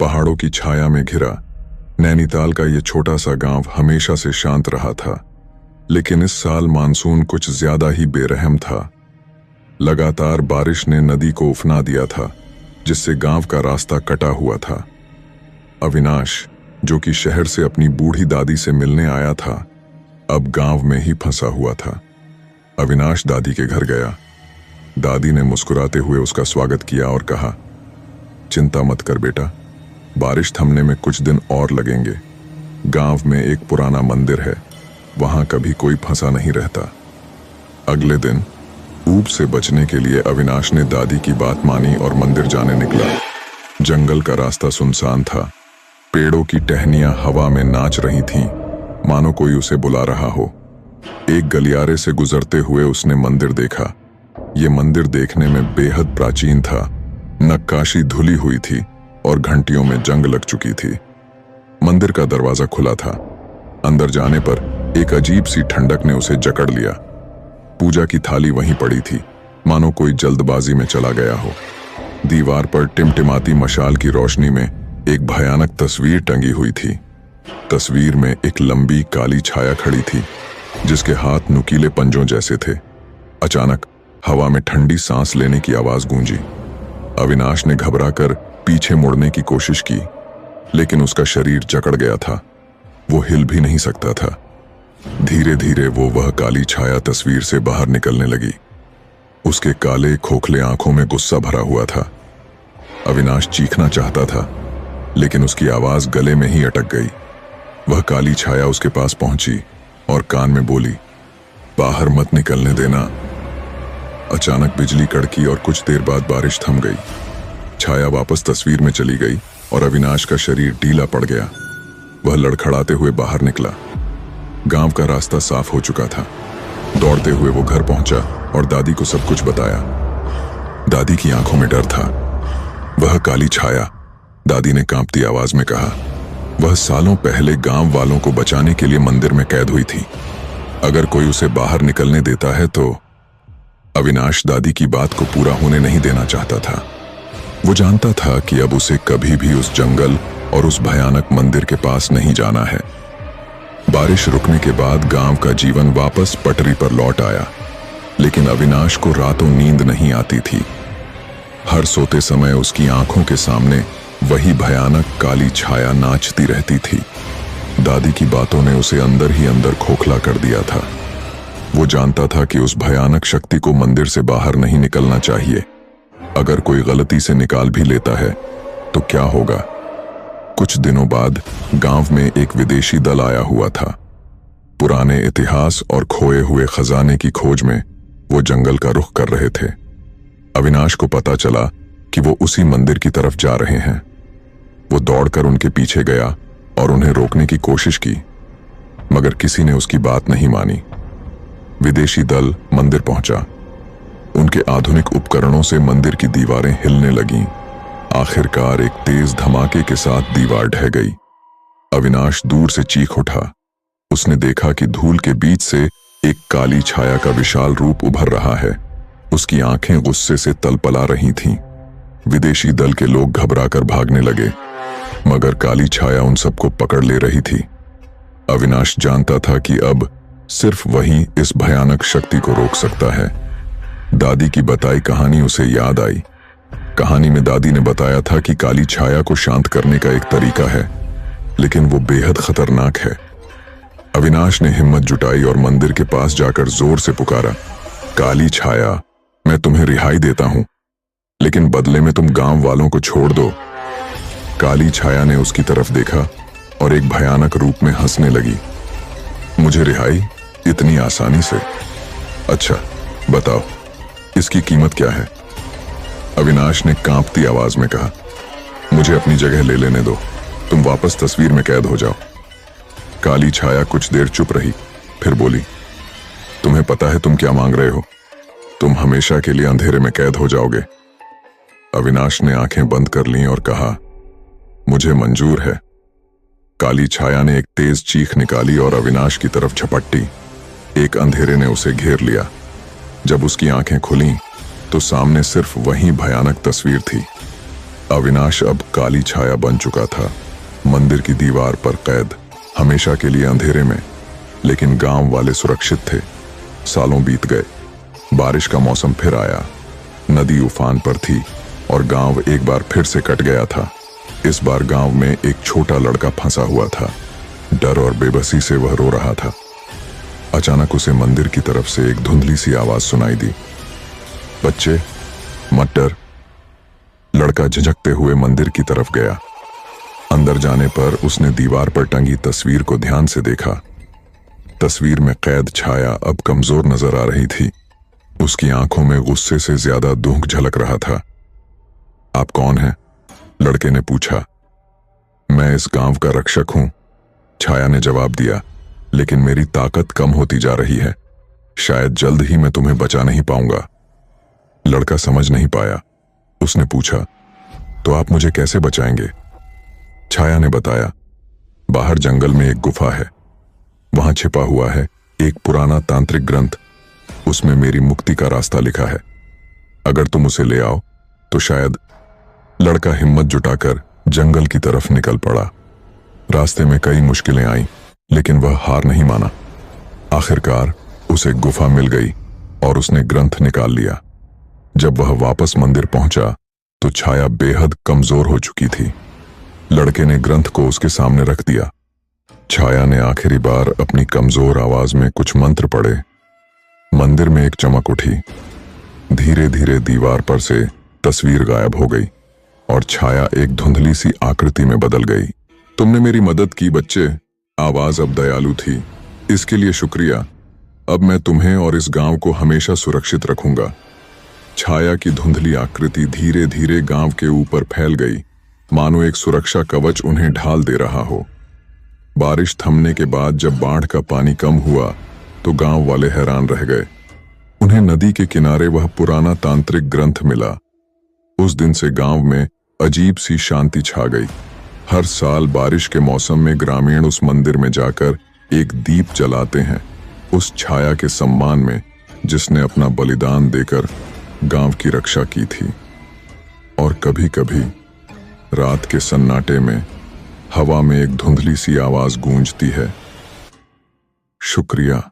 पहाड़ों की छाया में घिरा नैनीताल का ये छोटा सा गांव हमेशा से शांत रहा था, लेकिन इस साल मानसून कुछ ज्यादा ही बेरहम था। लगातार बारिश ने नदी को उफना दिया था, जिससे गांव का रास्ता कटा हुआ था। अविनाश, जो कि शहर से अपनी बूढ़ी दादी से मिलने आया था, अब गांव में ही फंसा हुआ था। अविनाश दादी के घर गया। दादी ने मुस्कुराते हुए उसका स्वागत किया और कहा, चिंता मत कर बेटा, बारिश थमने में कुछ दिन और लगेंगे। गांव में एक पुराना मंदिर है, वहां कभी कोई फंसा नहीं रहता। अगले दिन ऊब से बचने के लिए अविनाश ने दादी की बात मानी और मंदिर जाने निकला। जंगल का रास्ता सुनसान था। पेड़ों की टहनियां हवा में नाच रही थीं, मानो कोई उसे बुला रहा हो। एक गलियारे से गुजरते हुए उसने मंदिर देखा। ये मंदिर देखने में बेहद प्राचीन था। नक्काशी धुली हुई थी और घंटियों में जंग लग चुकी थी। मंदिर का दरवाजा खुला था। अंदर जाने पर एक अजीब सी ठंडक ने उसे जकड़ लिया। पूजा की थाली वहीं पड़ी थी, मानो कोई जल्दबाजी में चला गया हो। दीवार पर टिमटिमाती मशाल की रोशनी में एक भयानक तस्वीर टंगी हुई थी। तस्वीर में एक लंबी काली छाया खड़ी थी, जिसके हाथ नुकीले पंजों जैसे थे। अचानक हवा में ठंडी सांस लेने की आवाज गूंजी। अविनाश ने घबराकर पीछे मुड़ने की कोशिश की, लेकिन उसका शरीर जकड़ गया था। वो हिल भी नहीं सकता था। धीरे धीरे वह काली छाया तस्वीर से बाहर निकलने लगी। उसके काले खोखले आंखों में गुस्सा भरा हुआ था। अविनाश चीखना चाहता था, लेकिन उसकी आवाज गले में ही अटक गई। वह काली छाया उसके पास पहुंची और कान में बोली, बाहर मत निकलने देना। अचानक बिजली कड़की और कुछ देर बाद बारिश थम गई। छाया वापस तस्वीर में चली गई और अविनाश का शरीर ढीला पड़ गया। वह लड़खड़ाते हुए बाहर निकला। गांव का रास्ता साफ हो चुका था। दौड़ते हुए वो घर पहुंचा और दादी को सब कुछ बताया। दादी की आंखों में डर था। वह काली छाया, दादी ने कांपती आवाज में कहा, वह सालों पहले गांव वालों को बचाने के लिए मंदिर में कैद हुई थी। अगर कोई उसे बाहर निकलने देता है तो। अविनाश दादी की बात को पूरा होने नहीं देना चाहता था। वो जानता था कि अब उसे कभी भी उस जंगल और उस भयानक मंदिर के पास नहीं जाना है। बारिश रुकने के बाद गांव का जीवन वापस पटरी पर लौट आया, लेकिन अविनाश को रातों नींद नहीं आती थी। हर सोते समय उसकी आंखों के सामने वही भयानक काली छाया नाचती रहती थी। दादी की बातों ने उसे अंदर ही अंदर खोखला कर दिया था। वो जानता था कि उस भयानक शक्ति को मंदिर से बाहर नहीं निकलना चाहिए। अगर कोई गलती से निकाल भी लेता है तो क्या होगा। कुछ दिनों बाद गांव में एक विदेशी दल आया हुआ था। पुराने इतिहास और खोए हुए खजाने की खोज में वो जंगल का रुख कर रहे थे। अविनाश को पता चला कि वो उसी मंदिर की तरफ जा रहे हैं। वो दौड़कर उनके पीछे गया और उन्हें रोकने की कोशिश की, मगर किसी ने उसकी बात नहीं मानी। विदेशी दल मंदिर पहुंचा। उनके आधुनिक उपकरणों से मंदिर की दीवारें हिलने लगीं। आखिरकार एक तेज धमाके के साथ दीवार ढह गई। अविनाश दूर से चीख उठा। उसने देखा कि धूल के बीच से एक काली छाया का विशाल रूप उभर रहा है। उसकी आंखें गुस्से से तलपला रही थीं। विदेशी दल के लोग घबराकर भागने लगे, मगर काली छाया उन सबको पकड़ ले रही थी। अविनाश जानता था कि अब सिर्फ वही इस भयानक शक्ति को रोक सकता है। दादी की बताई कहानी उसे याद आई। कहानी में दादी ने बताया था कि काली छाया को शांत करने का एक तरीका है, लेकिन वो बेहद खतरनाक है। अविनाश ने हिम्मत जुटाई और मंदिर के पास जाकर जोर से पुकारा, काली छाया, मैं तुम्हें रिहाई देता हूं, लेकिन बदले में तुम गांव वालों को छोड़ दो। काली छाया ने उसकी तरफ देखा और एक भयानक रूप में हंसने लगी। मुझे रिहाई इतनी आसानी से? अच्छा बताओ, इसकी कीमत क्या है? अविनाश ने कांपती आवाज में कहा, मुझे अपनी जगह ले लेने दो, तुम वापस तस्वीर में कैद हो जाओ। काली छाया कुछ देर चुप रही, फिर बोली, तुम्हें पता है तुम क्या मांग रहे हो? तुम हमेशा के लिए अंधेरे में कैद हो जाओगे। अविनाश ने आंखें बंद कर लीं और कहा, मुझे मंजूर है। काली छाया ने एक तेज चीख निकाली और अविनाश की तरफ झपट्टी। एक अंधेरे ने उसे घेर लिया। जब उसकी आंखें खुलीं तो सामने सिर्फ वही भयानक तस्वीर थी। अविनाश अब काली छाया बन चुका था, मंदिर की दीवार पर कैद, हमेशा के लिए अंधेरे में। लेकिन गांव वाले सुरक्षित थे। सालों बीत गए, बारिश का मौसम फिर आया, नदी उफान पर थी और गांव एक बार फिर से कट गया था। इस बार गांव में एक छोटा लड़का फंसा हुआ था। डर और बेबसी से वह रो रहा था। अचानक उसे मंदिर की तरफ से एक धुंधली सी आवाज सुनाई दी, बच्चे मत डर। लड़का झिझकते हुए मंदिर की तरफ गया। अंदर जाने पर उसने दीवार पर टंगी तस्वीर को ध्यान से देखा। तस्वीर में कैद छाया अब कमजोर नजर आ रही थी। उसकी आंखों में गुस्से से ज्यादा दुख झलक रहा था। आप कौन हैं? लड़के ने पूछा। मैं इस गांव का रक्षक हूं, छाया ने जवाब दिया, लेकिन मेरी ताकत कम होती जा रही है। शायद जल्द ही मैं तुम्हें बचा नहीं पाऊंगा। लड़का समझ नहीं पाया। उसने पूछा, तो आप मुझे कैसे बचाएंगे? छाया ने बताया, बाहर जंगल में एक गुफा है, वहां छिपा हुआ है एक पुराना तांत्रिक ग्रंथ। उसमें मेरी मुक्ति का रास्ता लिखा है। अगर तुम उसे ले आओ तो शायद। लड़का हिम्मत जुटाकर जंगल की तरफ निकल पड़ा। रास्ते में कई मुश्किलें आईं, लेकिन वह हार नहीं माना। आखिरकार उसे गुफा मिल गई और उसने ग्रंथ निकाल लिया। जब वह वापस मंदिर पहुंचा तो छाया बेहद कमजोर हो चुकी थी। लड़के ने ग्रंथ को उसके सामने रख दिया। छाया ने आखिरी बार अपनी कमजोर आवाज में कुछ मंत्र पढ़े। मंदिर में एक चमक उठी। धीरे धीरे दीवार पर से तस्वीर गायब हो गई और छाया एक धुंधली सी आकृति में बदल गई। तुमने मेरी मदद की बच्चे। आवाज अब दयालु थी। इसके लिए शुक्रिया। अब मैं तुम्हें और इस गांव को हमेशा सुरक्षित रखूंगा। छाया की धुंधली आकृति धीरे धीरे गांव के ऊपर फैल गई, मानो एक सुरक्षा कवच उन्हें ढाल दे रहा हो। बारिश थमने के बाद जब बाढ़ का पानी कम हुआ तो गांव वाले हैरान रह गए। उन्हें नदी के किनारे वह पुराना तांत्रिक ग्रंथ मिला। उस दिन से गांव में अजीब सी शांति छा गई। हर साल बारिश के मौसम में ग्रामीण उस मंदिर में जाकर एक दीप जलाते हैं, उस छाया के सम्मान में जिसने अपना बलिदान देकर गांव की रक्षा की थी। और कभी कभी रात के सन्नाटे में हवा में एक धुंधली सी आवाज गूंजती है, शुक्रिया।